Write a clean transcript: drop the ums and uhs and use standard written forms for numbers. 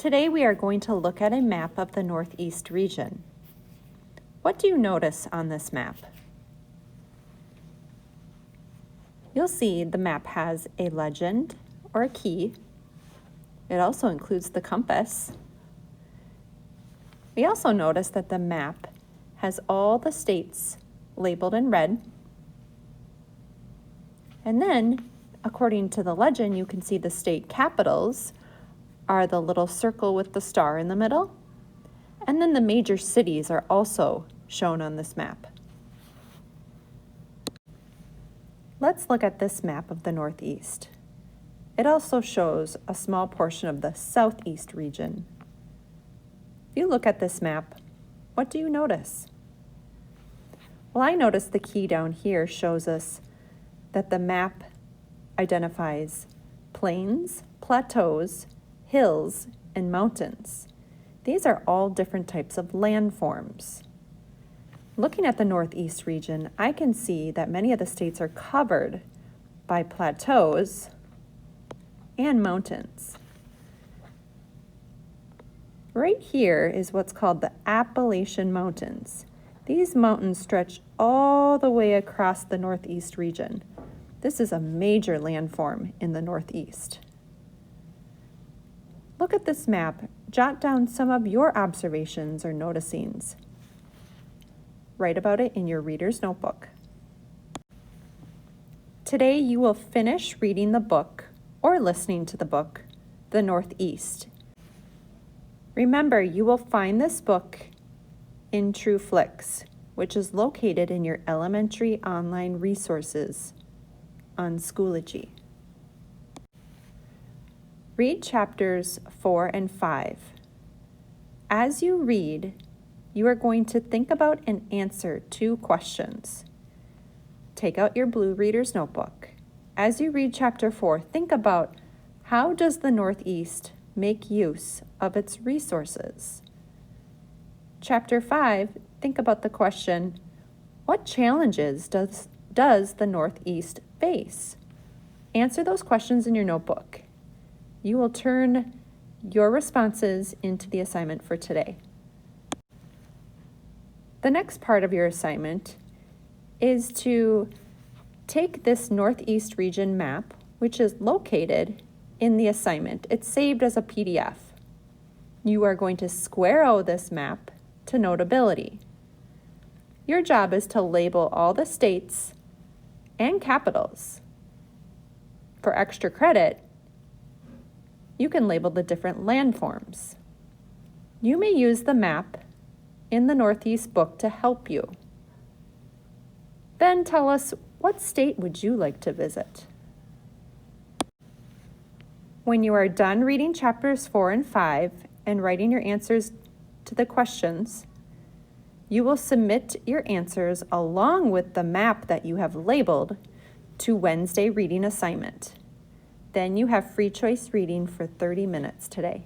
Today we are going to look at a map of the Northeast region. What do you notice on this map? You'll see the map has a legend or a key. It also includes the compass. We also notice that the map has all the states labeled in red. And then, according to the legend, you can see the state capitals are the little circle with the star in the middle. And then the major cities are also shown on this map. Let's look at this map of the Northeast. It also shows a small portion of the Southeast region. If you look at this map, what do you notice? Well, I notice the key down here shows us that the map identifies plains, plateaus, hills, and mountains. These are all different types of landforms. Looking at the Northeast region, I can see that many of the states are covered by plateaus and mountains. Right here is what's called the Appalachian Mountains. These mountains stretch all the way across the Northeast region. This is a major landform in the Northeast. Look at this map. Jot down some of your observations or noticings. Write about it in your reader's notebook. Today you will finish reading the book or listening to the book, The Northeast. Remember, you will find this book in True Flicks, which is located in your elementary online resources on Schoology. Read chapters 4 and 5. As you read, you are going to think about and answer 2 questions. Take out your blue reader's notebook. As you read chapter 4, think about how does the Northeast make use of its resources? Chapter 5, think about the question, what challenges does the Northeast face? Answer those questions in your notebook. You will turn your responses into the assignment for today. The next part of your assignment is to take this Northeast region map, which is located in the assignment. It's saved as a PDF. You are going to square this map to Notability. Your job is to label all the states and capitals. For extra credit, you can label the different landforms. You may use the map in the Northeast book to help you. Then tell us, what state would you like to visit? When you are done reading chapters 4 and 5 and writing your answers to the questions, you will submit your answers along with the map that you have labeled to Wednesday reading assignment. Then you have free choice reading for 30 minutes today.